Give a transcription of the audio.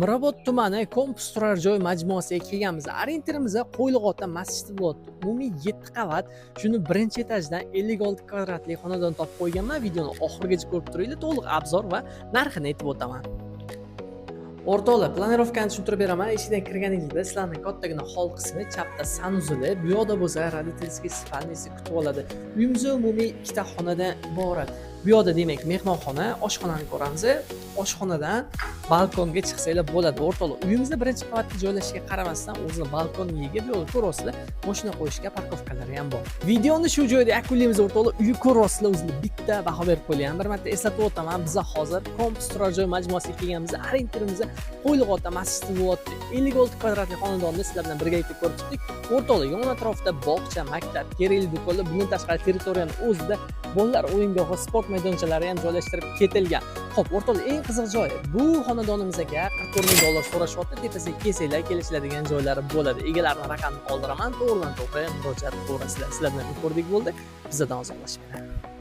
Mirobod tumani kompleks turar joy majmuasiga kelganmiz. Orientirimiz Qo'ylig'ota masjidi bo'lyapti. Umumiy 7 qavat. Shuni birinchi etajdan 56 kvadratli xonadon topib qo'yganman. Videoni oxirigacha ko'rib turinglar. To'liq obzor va narxini aytib o'taman. O'rtoqlar, planirovkani tushuntirib beraman. Eshikdan kirganingizda sizlarning kattagina hol qismi chapda sanuzuli, bu yoqda bo'lsa родительский spalnisi kutib oladi. Uyimiz umumiy 2 ta xonadan iborat. Bu yoqda demak mehmonxona, oshxonani ko'ramiz. Oshxonadan balkonga chiqsanglar bo'ladi. O'rtoqlar, uyimizda birinchi qavatda joylashishga qaramasdan o'zini balkoniga bu yo'lda ko'rasizlar, mashina qo'yishga parkovkalari ham bor. Videoni shu joyda yakunlaymiz o'rtoqlar. Uyni ko'rasizlar, o'zini bitta baho berib qo'ygan. Bir marta eslatib o'taman, biz hozir kompleks turar joy majmuasiga kelganmiz. Orientirimiz Qo'ylig'ota masjidi bo'lyapti. 56 kvadratli xonadonni sizlar bilan birga yetib ko'rib chiqdik. O'rtoqlar, yon atrofida bog'cha, maktab, kerakli do'konlar, bundan tashqari territoriyani o'zida bolalar o'yingohi, sport maydonchalari ham joylashtirib ketilgan. Xo'p, o'rtoqlar, eng qiziq joyi bu xonadonimizga $44 ming so'rashyapti. Tepasiga kelsanglar kelishiladigan joylari bo'ladi. Egalarning raqamini qoldiraman, to'g'ridan to'g'ri murojaat qilib ko'rasizlar. Sizlar bilan ko'rdik bo'ldi. Bizdan uzoqlashmanglar.